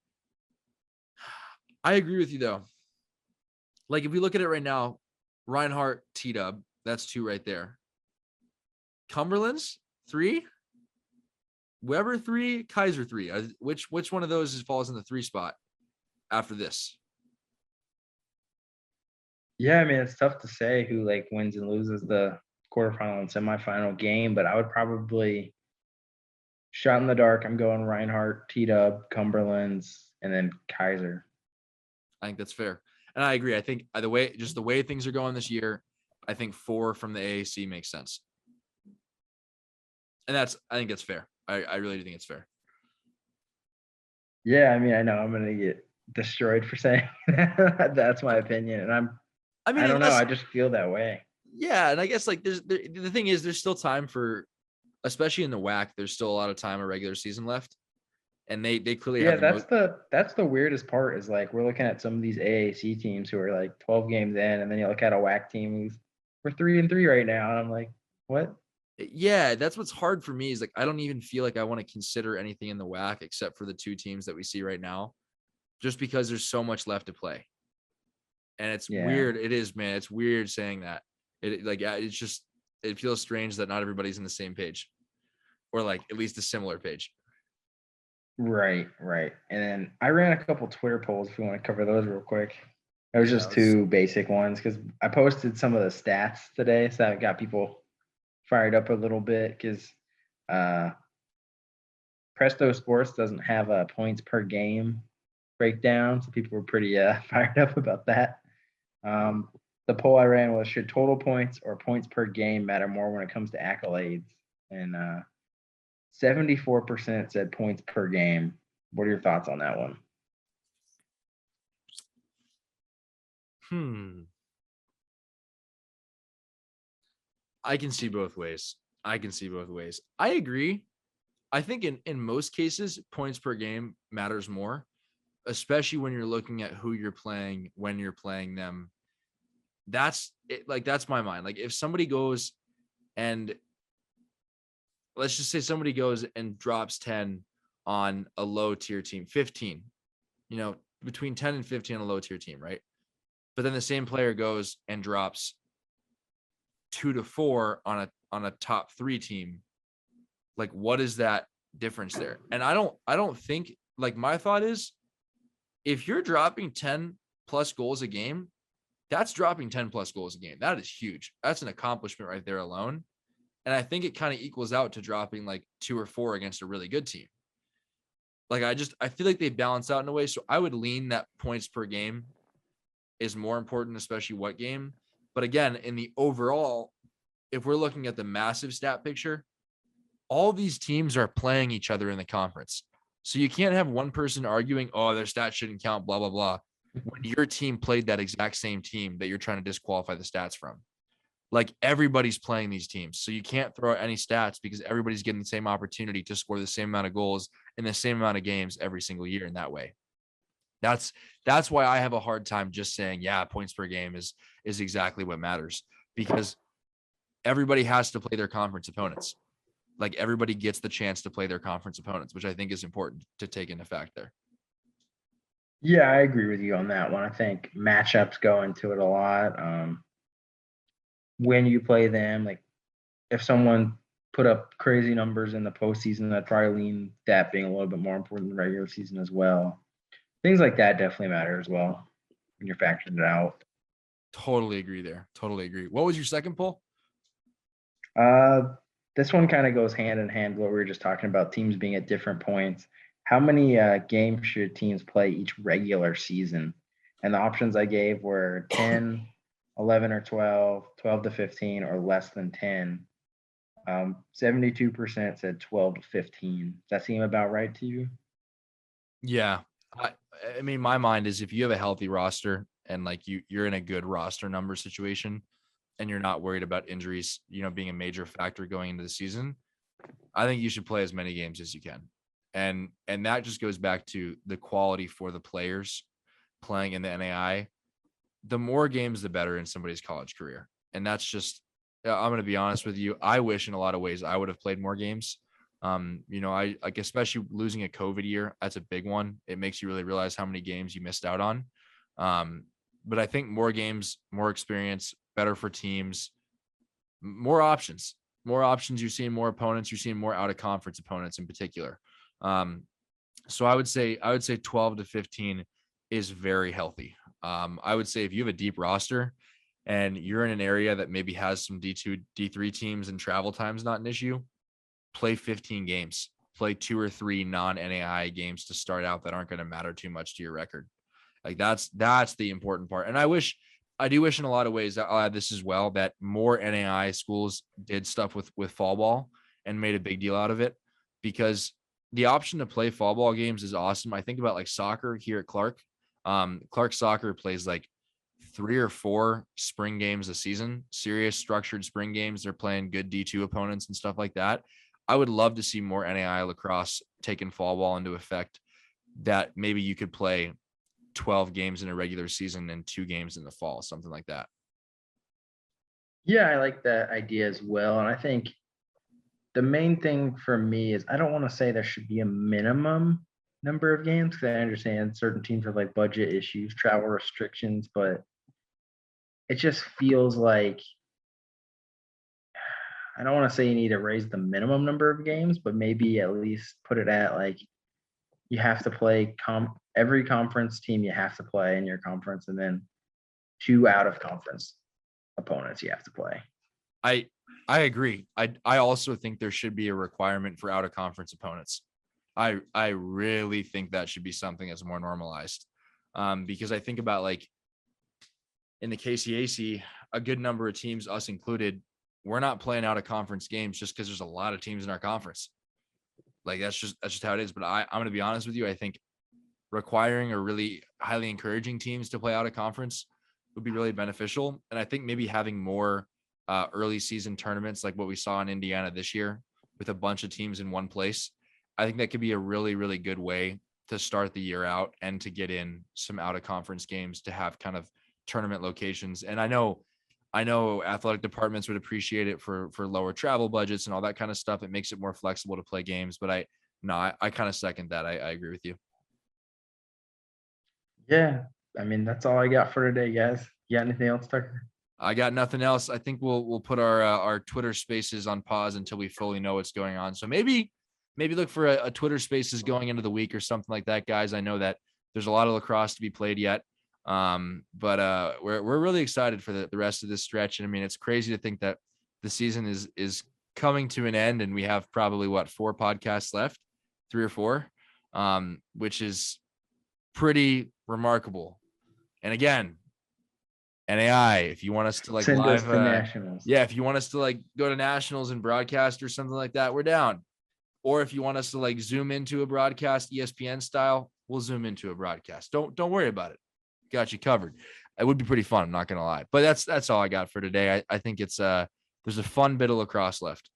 I agree with you though. Like if we look at it right now, Reinhardt, T-Dub, that's 2 right there. Cumberlands, 3. Weber, 3. Kaiser, 3. Which one of those falls in the 3 spot after this? Yeah, I mean, it's tough to say who like wins and loses the quarterfinal and semifinal game, but I would probably shot in the dark. I'm going Reinhardt, T-Dub, Cumberlands, and then Kaiser. I think that's fair. And I agree. I think the way things are going this year, I think 4 from the AAC makes sense. And I think that's fair. I really do think it's fair. Yeah, I mean, I know I'm gonna get destroyed for saying that. That's my opinion, and I don't know. I just feel that way. Yeah, and I guess like the thing is, there's still time for, especially in the WHAC, there's still a lot of time of regular season left, and they clearly Yeah, have that's the weirdest part is like we're looking at some of these AAC teams who are like 12 games in, and then you look at a WHAC team who's we're 3-3 right now, and I'm like, what? Yeah, that's what's hard for me is like I don't even feel like I want to consider anything in the WHAC except for the 2 teams that we see right now, just because there's so much left to play. And it's weird. It is, man. It's weird saying that. It feels strange that not everybody's in the same page, or like at least a similar page. Right. And then I ran a couple Twitter polls if you want to cover those real quick. It was just 2 basic ones because I posted some of the stats today, so that got people fired up a little bit because Presto Sports doesn't have a points per game breakdown, so people were pretty fired up about that. The poll I ran was, should total points or points per game matter more when it comes to accolades? And 74% said points per game. What are your thoughts on that one? I can see both ways. I agree. I think in most cases, points per game matters more, especially when you're looking at who you're playing, when you're playing them. That's it. Like, that's my mind. Like if somebody goes and let's just say somebody goes and drops 10 on a low tier team, 15, between 10 and 15 on a low tier team, right? But then the same player goes and drops 2 to 4 on a top 3 team. Like, what is that difference there? And I don't think, like, my thought is, if you're dropping 10 plus goals a game, that's dropping 10 plus goals a game. That is huge. That's an accomplishment right there alone. And I think it kind of equals out to dropping like 2 or 4 against a really good team. Like, I feel like they balance out in a way. So I would lean that points per game is more important, especially what game. But again, in the overall, if we're looking at the massive stat picture, all these teams are playing each other in the conference. So you can't have one person arguing, oh, their stats shouldn't count, blah, blah, blah, when your team played that exact same team that you're trying to disqualify the stats from. Like, everybody's playing these teams. So you can't throw out any stats because everybody's getting the same opportunity to score the same amount of goals in the same amount of games every single year in that way. That's why I have a hard time just saying, yeah, points per game is exactly what matters, because everybody has to play their conference opponents. Like, everybody gets the chance to play their conference opponents, which I think is important to take into effect there. Yeah, I agree with you on that one. I think matchups go into it a lot. When you play them, like if someone put up crazy numbers in the postseason, I'd probably lean that being a little bit more important than the regular season as well. Things like that definitely matter as well when you're factoring it out. Totally agree there. Totally agree. What was your second poll? This one kind of goes hand in hand with what we were just talking about, teams being at different points. How many games should teams play each regular season? And the options I gave were 10, 11 or 12, 12 to 15, or less than 10. 72% said 12 to 15. Does that seem about right to you? Yeah. I mean, my mind is, if you have a healthy roster and like you're in a good roster number situation and you're not worried about injuries, being a major factor going into the season, I think you should play as many games as you can. And that just goes back to the quality for the players playing in the NAI. the more games, the better in somebody's college career. And that's just, I'm going to be honest with you. I wish in a lot of ways I would have played more games. I like, especially losing a COVID year, that's a big one. It makes you really realize how many games you missed out on. But I think more games, more experience, better for teams, more options. You're seeing more opponents. You're seeing more out of conference opponents in particular. So I would say 12 to 15 is very healthy. I would say if you have a deep roster and you're in an area that maybe has some D2, D3 teams and travel time's not an issue, play 15 games, play 2 or 3 non-NAI games to start out that aren't going to matter too much to your record. Like that's the important part. And I do wish in a lot of ways that I'll add this as well, that more NAI schools did stuff with fall ball and made a big deal out of it, because the option to play fall ball games is awesome. I think about like soccer here at Clarke. Clarke soccer plays like 3 or 4 spring games a season, serious structured spring games. They're playing good D2 opponents and stuff like that. I would love to see more NAI lacrosse taking fall ball into effect, that maybe you could play 12 games in a regular season and 2 games in the fall, something like that. Yeah, I like that idea as well. And I think the main thing for me is I don't want to say there should be a minimum number of games, because I understand certain teams have like budget issues, travel restrictions, but it just feels like, I don't want to say you need to raise the minimum number of games, but maybe at least put it at like you have to play every conference team you have to play in your conference, and then 2 out of conference opponents you have to play. I agree. I also think there should be a requirement for out of conference opponents. I really think that should be something that's more normalized. Because I think about like in the KCAC, a good number of teams, us included, we're not playing out of conference games just because there's a lot of teams in our conference. Like that's just how it is. But I'm going to be honest with you. I think requiring or really highly encouraging teams to play out of conference would be really beneficial. And I think maybe having more early season tournaments like what we saw in Indiana this year with a bunch of teams in one place, I think that could be a really, really good way to start the year out and to get in some out of conference games to have kind of tournament locations. And I know athletic departments would appreciate it for lower travel budgets and all that kind of stuff. It makes it more flexible to play games, but I kind of second that. I agree with you. Yeah. I mean, that's all I got for today, guys. You got anything else, Tucker? I got nothing else. I think we'll put our Twitter spaces on pause until we fully know what's going on. So maybe look for a Twitter spaces going into the week or something like that, guys. I know that there's a lot of lacrosse to be played yet. But we're really excited for the rest of this stretch. And I mean, it's crazy to think that the season is coming to an end and we have probably 4 podcasts left, 3 or 4, which is pretty remarkable. And again, NAI, if you want us to like send live us to nationals. Yeah, if you want us to like go to nationals and broadcast or something like that, we're down. Or if you want us to like zoom into a broadcast ESPN style, we'll zoom into a broadcast. Don't worry about it. Got you covered. It would be pretty fun, I'm not gonna lie. But that's all I got for today. I think it's there's a fun bit of lacrosse left.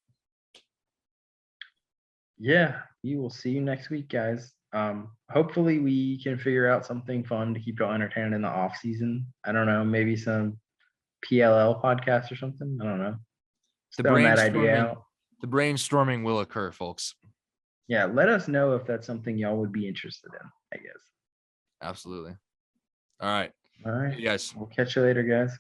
Yeah, we will see you next week, guys. Hopefully we can figure out something fun to keep y'all entertained in the off season. I don't know, maybe some PLL podcast or something. I don't know. The Throwing that idea out. The brainstorming will occur, folks. Yeah, let us know if that's something y'all would be interested in, I guess. Absolutely. All right. All right. You guys. We'll catch you later, guys.